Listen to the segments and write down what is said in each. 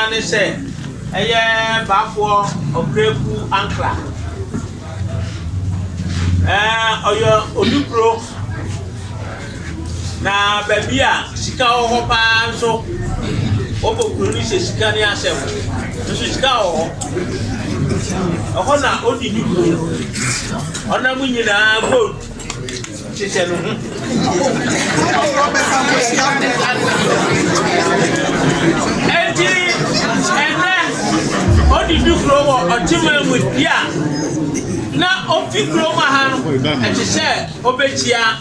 na ne say eye bafo okreku ankra oyo odupro na babia sika ho pa nso obokuru ni se sika ni asem nso sika ho na odi dupro ona mu nyina gold tete no enti odi dupro wo otima mu dia na ofikro ma ha no eti se obechia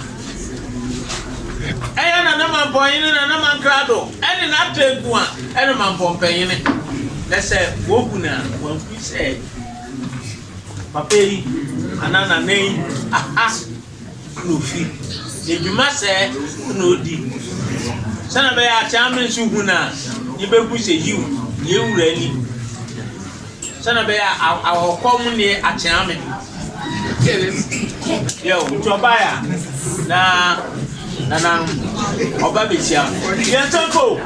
eya na na mampoyin na na mankrado eni na tegu a eni mampompanyin na se woguna wanku se papei anana nei aha no fi ejuma se no di sana be ya chairman su huna ni be ku se yiu ye wura ni sana be ya awokom ni a chairman yo utobaya na oba betia yentoko